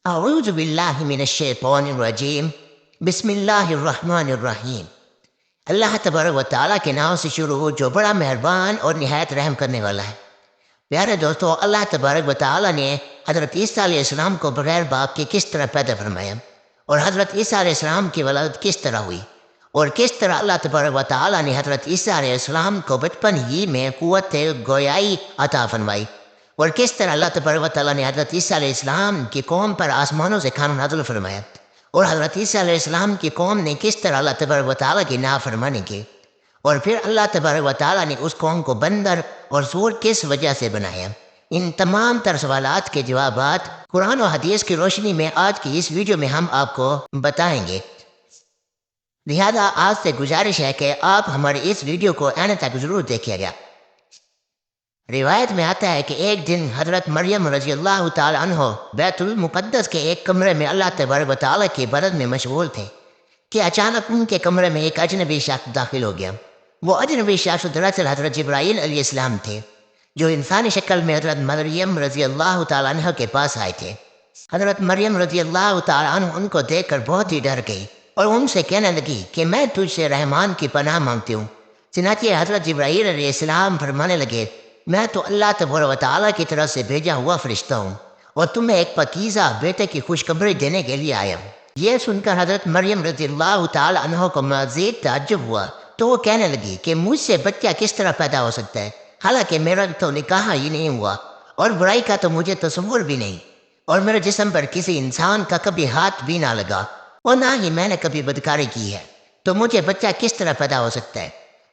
اعوذ باللہ من الشیطان الرجیم بسم اللہ الرحمن الرحیم۔ اللہ تبارک و تعالیٰ کے نام سے شروع ہو جو بڑا مہربان اور نہایت رحم کرنے والا ہے۔ پیارے دوستو، اللہ تبارک و تعالیٰ نے حضرت عیسیٰ علیہ السلام کو بغیر باپ کے کس طرح پیدا فرمایا، اور حضرت عیسیٰ علیہ السلام کی ولادت کس طرح ہوئی، اور کس طرح اللہ تبارک و تعالیٰ نے حضرت عیسیٰ علیہ السلام کو بچپن ہی میں قوت گویائی عطا فرمائی، اور کس طرح اللہ تبارک و تعالیٰ نے حضرت عیسیٰ علیہ السلام کی قوم پر آسمانوں سے کھانا نازل فرمایا، اور حضرت عیسیٰ علیہ السلام کی قوم نے کس طرح اللہ تبارک و تعالیٰ کی نافرمانی کی، اور پھر اللہ تبارک و تعالیٰ نے اس قوم کو بندر اور سور کس وجہ سے بنایا۔ ان تمام تر سوالات کے جوابات قرآن و حدیث کی روشنی میں آج کی اس ویڈیو میں ہم آپ کو بتائیں گے، لہذا آج سے گزارش ہے کہ آپ ہماری اس ویڈیو کو اینڈ تک ضرور دیکھیے گا۔ روایت میں آتا ہے کہ ایک دن حضرت مریم رضی اللہ تعالی عنہ بیت المقدس کے ایک کمرے میں اللہ تبارک و تعالیٰ کی عبادت میں مشغول تھے کہ اچانک ان کے کمرے میں ایک اجنبی شخص داخل ہو گیا۔ وہ اجنبی شخص دراصل حضرت جبرائیل علیہ السلام تھے، جو انسانی شکل میں حضرت مریم رضی اللہ تعالی عنہ کے پاس آئے تھے۔ حضرت مریم رضی اللہ تعالی عنہ ان کو دیکھ کر بہت ہی ڈر گئی اور ان سے کہنے لگی کہ میں تجھ سے رحمان کی پناہ مانگتی ہوں۔ چنانچہ حضرت جبرائیل علیہ السلام فرمانے لگے، میں تو اللہ تبارک و تعالیٰ کی طرف سے بھیجا ہوا فرشتہ ہوں اور تمہیں ایک پاکیزہ بیٹے کی خوشخبری دینے کے لیے آیا ہوں۔ یہ سن کر حضرت مریم رضی اللہ تعالی عنہ کو مزید تعجب ہوا، تو وہ کہنے لگی کہ مجھ سے بچہ کس طرح پیدا ہو سکتا ہے، حالانکہ میرا تو نکاح ہی نہیں ہوا اور برائی کا تو مجھے تصور بھی نہیں، اور میرے جسم پر کسی انسان کا کبھی ہاتھ بھی نہ لگا اور نہ ہی میں نے کبھی بدکاری کی ہے، تو مجھے بچہ کس طرح پیدا ہو سکتا ہے۔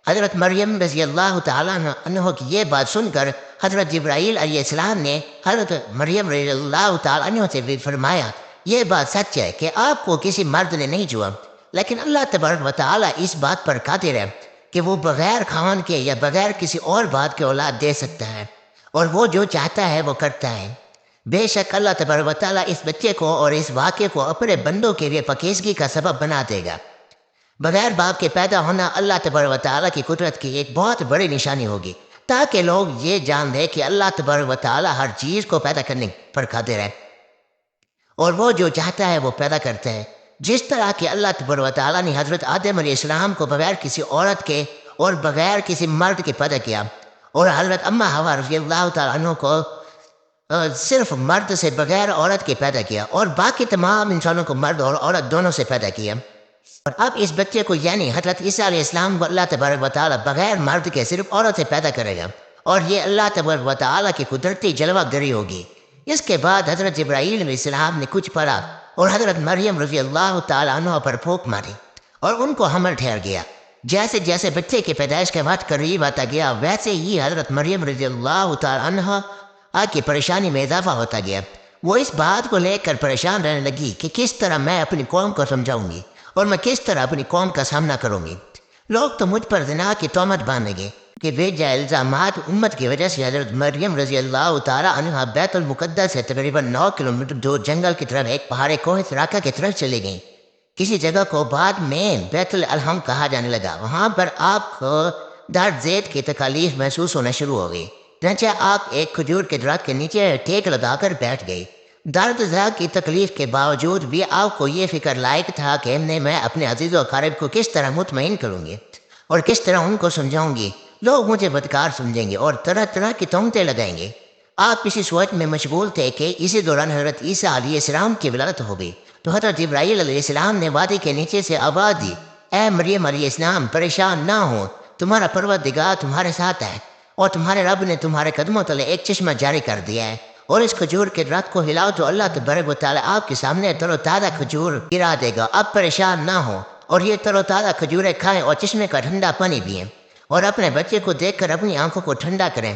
حضرت مریم رضی اللہ تعالیٰ عنہ کی یہ بات سن کر حضرت جبرائیل علیہ السلام نے حضرت مریم رضی اللہ تعالیٰ عنہ سے بھی فرمایا، یہ بات سچ ہے کہ آپ کو کسی مرد نے نہیں چھوا، لیکن اللہ تبارک و تعالیٰ اس بات پر قادر ہے کہ وہ بغیر خاوند کے یا بغیر کسی اور بات کے اولاد دے سکتا ہے، اور وہ جو چاہتا ہے وہ کرتا ہے۔ بے شک اللہ تبارک و تعالیٰ اس بچے کو اور اس واقعے کو اپنے بندوں کے لیے پاکیزگی کا سبب بنا دے گا۔ بغیر باپ کے پیدا ہونا اللہ تبارک و تعالیٰ کی قدرت کی ایک بہت بڑی نشانی ہوگی، تاکہ لوگ یہ جان لیں کہ اللہ تبارک و تعالیٰ ہر چیز کو پیدا کرنے پر قادر ہے، اور وہ جو چاہتا ہے وہ پیدا کرتا ہے۔ جس طرح کہ اللہ تبارک و تعالیٰ نے حضرت آدم علیہ السلام کو بغیر کسی عورت کے اور بغیر کسی مرد کے پیدا کیا، اور حضرت اما حوا رضی اللہ تعالیٰ عنہ کو صرف مرد سے بغیر عورت کے پیدا کیا، اور باقی تمام انسانوں کو مرد اور عورت دونوں سے پیدا کیا، اور اب اس بچے کو یعنی حضرت عیسیٰ علیہ السلام کو اللہ تبارک و تعالیٰ بغیر مرد کے صرف عورت سے پیدا کرے گا، اور یہ اللہ تبارک و تعالیٰ کی قدرتی جلوہ گری ہوگی۔ اس کے بعد حضرت جبرائیل علیہ السلام نے کچھ پڑھا اور حضرت مریم رضی اللہ تعالیٰ عنہ پر پھونک ماری اور ان کو حمل ٹھہر گیا۔ جیسے جیسے بچے کی پیدائش کا وقت قریب آتا گیا، ویسے ہی حضرت مریم رضی اللہ تعالیٰ عنہ کی پریشانی میں اضافہ ہوتا گیا۔ وہ اس بات کو لے کر پریشان رہنے لگی کہ کس طرح میں اپنی قوم کو سمجھاؤں گی اور میں کس طرح اپنی قوم کا سامنا کروں گی۔ لوگ تو مجھ پر زنا کی تہمت باندھیں گے کہ بے جا الزامات امت کی وجہ سے حضرت مریم رضی اللہ تعالیٰ عنہ بیت المقدس سے تقریباً 9 کلومیٹر دور جنگل کی طرف ایک پہاڑی کوہ سراقہ کی طرف چلے گئیں۔ کسی جگہ کو بعد میں بیت الحم کہا جانے لگا۔ وہاں پر آپ کو درد ذیل کی تکالیف محسوس ہونا شروع ہو گئی، چنانچہ آپ ایک کھجور کے درخت کے نیچے ٹیک لگا کر بیٹھ گئی۔ درد ذیل کی تکلیف کے باوجود بھی آپ کو یہ فکر لائق تھا کہ میں اپنے عزیز و اقارب کو کس طرح مطمئن کروں گی اور کس طرح ان کو سمجھاؤں گی۔ لوگ مجھے بدکار سمجھیں گے اور طرح طرح کی تہمتیں لگائیں گے۔ آپ اسی سوچ میں مشغول تھے کہ اسی دوران حضرت عیسیٰ علیہ السلام کی ولادت ہو گئی، تو حضرت جبرائیل علیہ السلام نے وادی کے نیچے سے آواز دی، اے مریم علیہ السلام، پریشان نہ ہو، تمہارا پروردگار تمہارے ساتھ ہے، اور تمہارے رب نے تمہارے قدموں تلے ایک چشمہ جاری کر دیا ہے، اور اس کھجور کے درخت کو ہلاؤ تو اللہ تبارک و تعالیٰ آپ کے سامنے تر و تازہ کھجور گرا دے گا۔ اب پریشان نہ ہو اور یہ تر و تازہ کھجوریں کھائیں اور چشمے کا ٹھنڈا پانی پئیں، اور اپنے بچے کو دیکھ کر اپنی آنکھوں کو ٹھنڈا کریں۔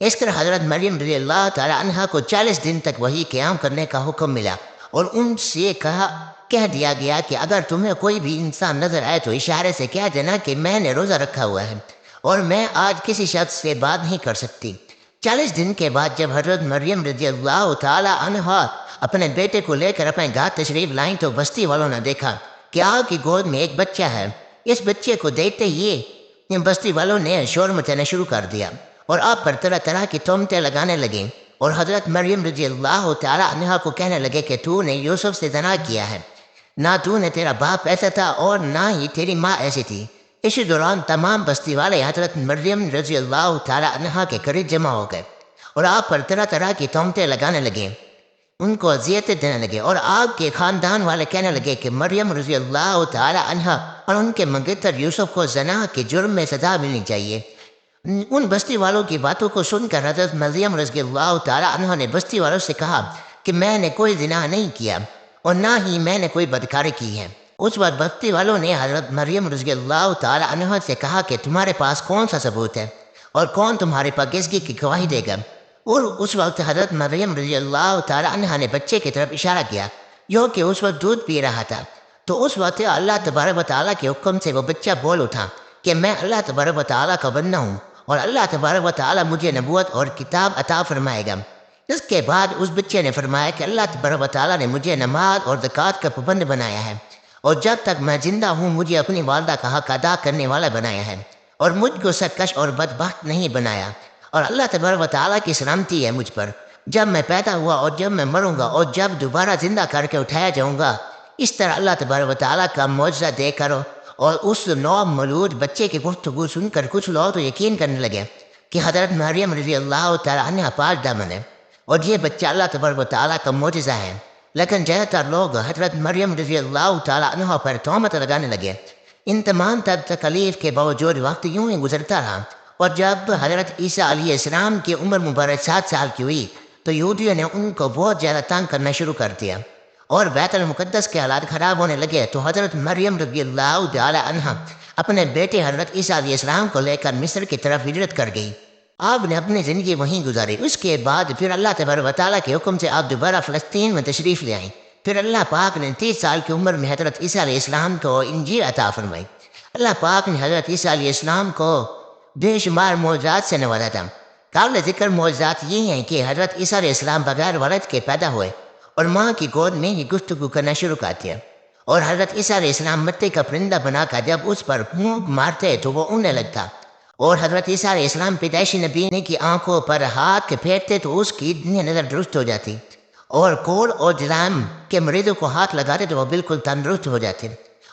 اس طرح حضرت مریم رضی اللہ تعالیٰ عنہ کو 40 دن تک وحی قیام کرنے کا حکم ملا، اور ان سے کہہ دیا گیا کہ اگر تمہیں کوئی بھی انسان نظر آئے تو اشارے سے کہہ دینا کہ میں نے روزہ رکھا ہوا ہے اور میں آج کسی شخص سے بات نہیں کر سکتی۔ 40 دن کے بعد جب حضرت مریم رضی اللہ تعالیٰ عنہ اپنے بیٹے کو لے کر اپنے گھر تشریف لائیں تو بستی والوں نے دیکھا کہ آپ کی گود میں ایک بچہ ہے۔ اس بچے کو دیکھتے ہی بستی والوں نے شور مچانا شروع کر دیا اور آپ پر طرح طرح کی تہمتیں لگانے لگیں، اور حضرت مریم رضی اللہ تعالی عنہا کو کہنے لگے کہ تو نے یوسف سے زنا کیا ہے، نہ تو نے تیرا باپ ایسا تھا اور نہ ہی تیری ماں ایسی تھی۔ اسی دوران تمام بستی والے حضرت مریم رضی اللہ تعالی عنہا کے قریب جمع ہو گئے اور آپ پر طرح طرح کی تہمتیں لگانے لگے، ان کو اذیتیں دینے لگے، اور آپ کے خاندان والے کہنے لگے کہ مریم رضی اللہ تعالی عنہا اور ان کے منگیتر یوسف کو زنا کے جرم میں سزا ملنی چاہیے۔ ان بستی والوں کی باتوں کو سن کر حضرت مریم رضی اللہ تعالی عنہا نے بستی والوں سے کہا کہ میں نے کوئی زنا نہیں کیا اور نہ ہی میں نے کوئی بدکاری کی ہے۔ اس وقت بستی والوں نے حضرت مریم رضی اللہ تعالی عنہا سے کہا کہ تمہارے پاس کون سا ثبوت ہے اور کون تمہاری پاکیزگی کی گواہی دے گا؟ اور اس وقت حضرت مریم رضی اللہ تعالی عنہا نے بچے کی طرف اشارہ کیا جو کہ اس وقت دودھ پی رہا تھا۔ تو اس وقت اللہ تبارک و تعالیٰ کے حکم سے وہ بچہ بول اٹھا کہ میں اللہ تبارک و تعالیٰ کا بندہ ہوں اور اللہ تبارک و تعالیٰ مجھے نبوت اور کتاب عطا فرمائے گا۔ اس کے بعد اس بچے نے فرمایا کہ اللہ تبارک و تعالیٰ نے مجھے نماز اور زکوٰۃ کا پابند بنایا ہے، اور جب تک میں زندہ ہوں مجھے اپنی والدہ کا حق ادا کرنے والا بنایا ہے، اور مجھ کو سرکش اور بدبخت نہیں بنایا، اور اللہ تبارک و تعالیٰ کی سلامتی ہے مجھ پر جب میں پیدا ہوا اور جب میں مروں گا اور جب دوبارہ زندہ کر کے اٹھایا جاؤں گا۔ اس طرح اللہ تبارک و تعالیٰ کا معجزہ دے کرو۔ اور اس نو مولود بچے کی گفتگو سن کر کچھ لوگ تو یقین کرنے لگے کہ حضرت مریم رضی اللہ تعالیٰ عنہ پاک دامن ہے اور یہ بچہ اللہ تبارک و تعالیٰ کا معجزہ ہے، لیکن زیادہ تر لوگ حضرت مریم رضی اللہ تعالیٰ عنہ پر تہمت لگانے لگے۔ ان تمام تکلیف کے باوجود وقت یوں ہی گزرتا رہا، اور جب حضرت عیسیٰ علیہ السلام کی عمر مبارک 7 سال کی ہوئی تو یہودیوں نے ان کو بہت زیادہ تنگ کرنا شروع کر دیا اور بیت المقدس کے حالات خراب ہونے لگے۔ تو حضرت مریم رضی اللہ تعالی عنہ اپنے بیٹے حضرت عیسیٰ علیہ السلام کو لے کر مصر کی طرف ہجرت کر گئی۔ آپ نے اپنی زندگی وہیں گزاری۔ اس کے بعد پھر اللہ تبارک و تعالیٰ کے حکم سے آپ دوبارہ فلسطین میں تشریف لے آئیں۔ پھر اللہ پاک نے 30 سال کی عمر میں حضرت عیسیٰ علیہ السلام کو انجیل عطا فرمائی۔ اللہ پاک نے حضرت عیسیٰ علیہ السلام کو بے شمار معجزات سے نوازا تھا۔ قابل ذکر معجزات یہ ہیں کہ حضرت عیسیٰ علیہ السلام بغیر والد کے پیدا ہوئے اور ماں کی گود میں ہی گفتگو کرنا شروع کر دیا، اور حضرت عیسیٰ علیہ السلام مٹی کا پرندہ بنا کر جب اس پر پھونک مارتے تو وہ اڑنے لگتا، اور حضرت عیسیٰ علیہ السلام پیدائشی نبی کی آنکھوں پر ہاتھ پھیرتے تو اس کی نظر درست ہو جاتی، اور کوڑ اور جرائم کے مریضوں کو ہاتھ لگاتے تو وہ بالکل تندرست ہو جاتے،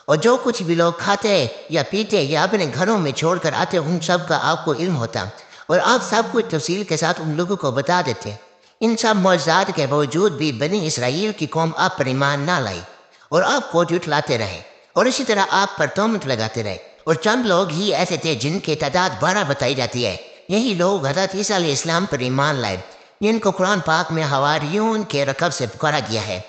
اور جو کچھ بھی لوگ کھاتے یا پیتے یا اپنے گھروں میں چھوڑ کر آتے ان سب کا آپ کو علم ہوتا، اور آپ سب کچھ تفصیل کے ساتھ ان لوگوں کو بتا دیتے۔ ان سب معجزات کے باوجود بھی بنی اسرائیل کی قوم آپ پر ایمان نہ لائی اور آپ کو جھٹلاتے رہے، اور اسی طرح آپ پر تہمت لگاتے رہے، اور چند لوگ ہی ایسے تھے جن کی تعداد 12 بتائی جاتی ہے۔ یہی لوگ حضرت عیسیٰ علیہ السلام پر ایمان لائے، جن کو قرآن پاک میں حواریون کے رقب سے پکارا گیا ہے۔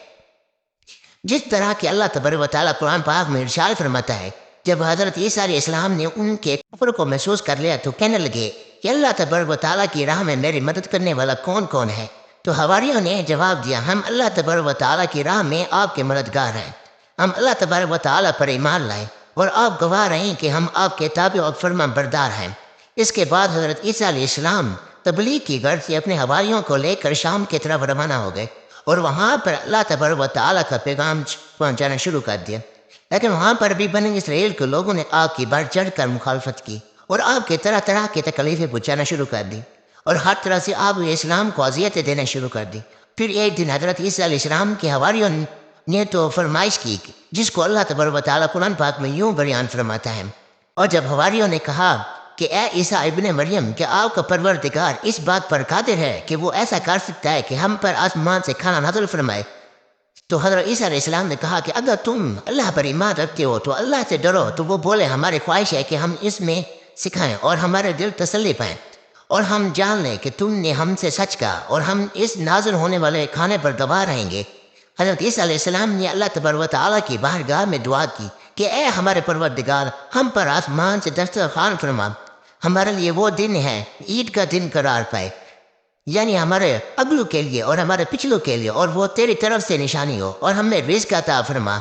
جس طرح کہ اللہ تبارک و تعالیٰ قرآن پاک میں ارشاد فرماتا ہے، جب حضرت عیسیٰ علیہ السلام نے ان کے کفر کو محسوس کر لیا تو کہنے لگے کہ اللہ تبارک و تعالیٰ کی راہ میں میری مدد کرنے والا کون کون ہے؟ تو حواریوں نے جواب دیا، ہم اللہ تبارک و تعالیٰ کی راہ میں آپ کے مددگار ہیں، ہم اللہ تبارک و تعالیٰ پر ایمان لائے اور آپ گواہ رہیں کہ ہم آپ کے تابع اور فرما بردار ہیں۔ اس کے بعد حضرت عیسیٰ علیہ السلام تبلیغ کی غرض سے اپنے حواریوں کو لے کر شام کی طرف روانہ ہو گئے اور وہاں پر اللہ تبارک و تعالیٰ کا پیغام پہنچانا شروع کر دیا، لیکن وہاں پر بھی بنی اسرائیل کے لوگوں نے آپ کی بڑھ چڑھ کر مخالفت کی اور آپ کے طرح طرح کی تکلیفیں پہنچانا شروع کر دی اور ہر طرح سے آپ اسلام کو اذیتیں دینا شروع کر دی۔ پھر ایک دن حضرت عیسیٰ علیہ السلام کے حواریوں نے تو فرمائش کی جس کو اللہ تبارک و تعالیٰ قرآن پاک میں یوں بیان فرماتا ہے، اور جب حواریوں نے کہا کہ اے عیسیٰ ابن مریم، کہ آپ کا پروردگار اس بات پر قادر ہے کہ وہ ایسا کر سکتا ہے کہ ہم پر آسمان سے کھانا نازل فرمائے، تو حضرت عیسیٰ علیہ السلام نے کہا کہ اگر تم اللہ پر ایمان رکھتے ہو تو اللہ سے ڈرو۔ تو وہ بولے، ہماری خواہش ہے کہ ہم اس میں سکھائیں اور ہمارے دل تسلی پائیں، اور ہم جان لیں کہ تم نے ہم سے سچ کہا اور ہم اس نازل ہونے والے کھانے پر گواہ رہیں گے۔ حضرت عیسیٰ علیہ السلام نے اللہ تبارک و تعالیٰ کی بارگاہ میں دعا کی کہ اے ہمارے پروردگار، ہم پر آسمان سے دسترخوان فرما، ہمارے لیے وہ دن ہے عید کا دن قرار پائے، یعنی ہمارے اگلوں کے لیے اور ہمارے پچھلوں کے لیے، اور وہ تیری طرف سے نشانی ہو، اور ہمیں رزق عطا فرما،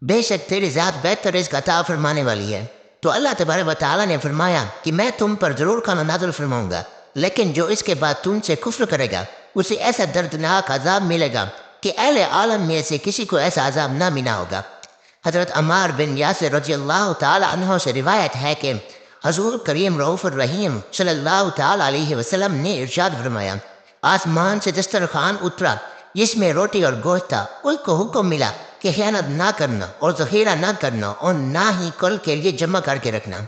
بے شک تیری ذات بہتر رزق عطا فرمانے والی ہے۔ تو اللہ تبارک و تعالیٰ نے فرمایا کہ میں تم پر ضرور کھانا نازل فرماؤں گا، لیکن جو اس کے بعد تم سے کفر کرے گا اسے ایسا دردناک عذاب ملے گا کہ اہل عالم میں سے کسی کو ایسا عذاب نہ ملا ہوگا۔ حضرت عمار بن یاسر رضی اللہ تعالی عنہ سے روایت ہے کہ حضور کریم رؤوف الرحیم صلی اللہ تعالی علیہ وسلم نے ارشاد فرمایا آسمان سے دسترخوان اترا جس میں روٹی اور گوشت تھا۔ ان کو حکم ملا کہ خیانت نہ کرنا اور ذخیرہ نہ کرنا اور نہ ہی کل کے لیے جمع کر کے رکھنا،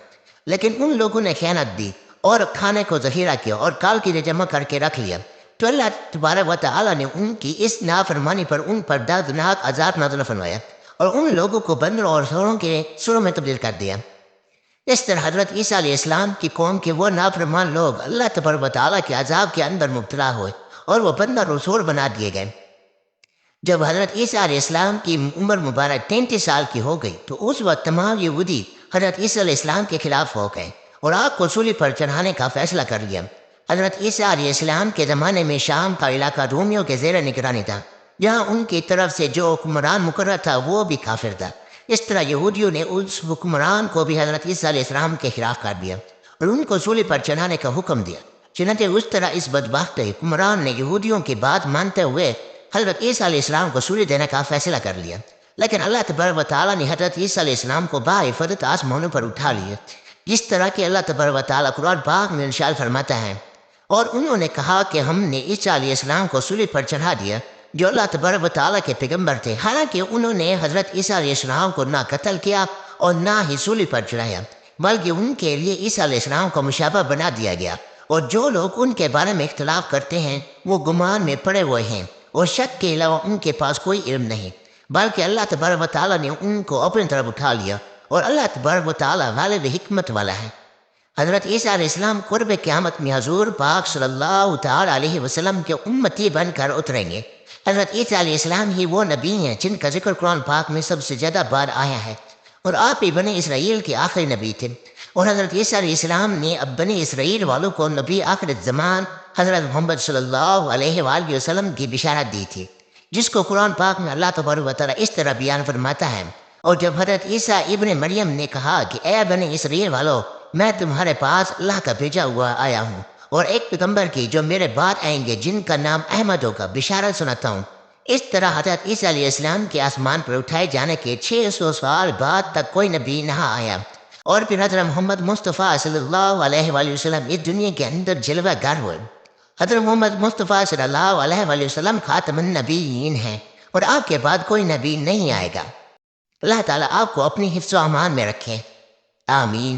لیکن ان لوگوں نے خیانت دی اور کھانے کو ذخیرہ کیا اور کال کے لیے جمع کر کے رکھ لیا، تو اللہ تبارک و تعالیٰ نے ان کی اس نافرمانی پر ان پر دردناک عذاب نازل فرمایا اور ان لوگوں کو بندروں اور سوروں کے سروں میں تبدیل کر دیا۔ اس طرح حضرت عیسیٰ علیہ السلام کی قوم کے وہ نافرمان لوگ اللہ تبارک و تعالیٰ کے عذاب کے اندر مبتلا ہوئے اور وہ بندر اور سور بنا دیے گئے۔ جب حضرت عیسیٰ علیہ السلام کی عمر مبارک 33 سال کی ہو گئی تو اس وقت تمام یہودی حضرت عیسیٰ علیہ السلام کے خلاف ہو گئے اور آگ کو سولی پر چڑھانے کا فیصلہ کر لیا۔ حضرت عیسیٰ علیہ السلام کے زمانے میں شام کا علاقہ رومیوں کے زیر نگرانی تھا، جہاں ان کی طرف سے جو حکمران مقرر تھا وہ بھی کافر تھا۔ اس طرح یہودیوں نے اس حکمران کو بھی حضرت عیسیٰ علیہ السلام کے خلاف کر دیا اور ان کو سولی پر چڑھانے کا حکم دیا۔ چنانچہ اس طرح اس بدبخت حکمران نے یہودیوں کی بات مانتے ہوئے حضرت عیسیٰ علیہ السلام کو سولی دینے کا فیصلہ کر لیا، لیکن اللہ تبارک و تعالیٰ نے حضرت عیسیٰ علیہ السلام کو باحفاظت آسمانوں پر اٹھا لیا، جس طرح کہ اللہ تبارک و تعالیٰ قرآن پاک میں ارشاد فرماتا ہے، اور انہوں نے کہا کہ ہم نے عیسیٰ علیہ السلام کو سولی پر چڑھا دیا جو اللہ تبارک و تعالیٰ کے پیغمبر تھے، حالانکہ انہوں نے حضرت عیسیٰ علیہ السلام کو نہ قتل کیا اور نہ ہی سولی پر چڑھایا، بلکہ ان کے لیے عیسیٰ علیہ السلام کو مشابہ بنا دیا گیا، اور جو لوگ ان کے بارے میں اختلاف کرتے ہیں وہ گمان میں پڑے ہوئے ہیں اور شک کے علاوہ ان کے پاس کوئی علم نہیں، بلکہ اللہ تبارک و تعالیٰ نے ان کو اپنی طرف اٹھا لیا اور اللہ تبارک و تعالیٰ غالب حکمت والا ہے۔ حضرت عیسیٰ علیہ السلام قرب قیامت میں حضور پاک صلی اللہ تعالیٰ علیہ وسلم کے امتی بن کر اتریں گے۔ حضرت عیسیٰ علیہ السلام ہی وہ نبی ہیں جن کا ذکر قرآن پاک میں سب سے زیادہ بار آیا ہے، اور آپ ہی بنی اسرائیل کے آخری نبی تھے، اور حضرت عیسیٰ علیہ السلام نے اب بنی اسرائیل والوں کو نبی آخر الزمان حضرت محمد صلی اللہ علیہ وآلہ وسلم کی بشارت دی تھی، جس کو قرآن پاک میں اللہ تبارک و تعالیٰ اس طرح بیان فرماتا ہے، اور جب حضرت عیسیٰ ابن مریم نے کہا کہ اے بنی اسرائیل والو، میں تمہارے پاس اللہ کا بھیجا ہوا آیا ہوں اور ایک پیغمبر کی جو میرے بعد آئیں گے جن کا نام احمد ہوگا بشارت سناتا ہوں، اس طرح حضرت عیسیٰ علیہ السلام کے آسمان پر اٹھائے جانے کے 600 سال بعد تک کوئی نبی نہ آیا، اور پھر حضرت محمد مصطفیٰ صلی اللہ علیہ وآلہ وسلم اس دنیا کے اندر جلوہ گر ہوئے۔ حضرت محمد مصطفیٰ صلی اللہ علیہ وآلہ وسلم خاتم النبیین ہیں اور آپ کے بعد کوئی نبی نہیں آئے گا۔ اللہ تعالیٰ آپ کو اپنی حفظ و امان میں رکھے، آمین۔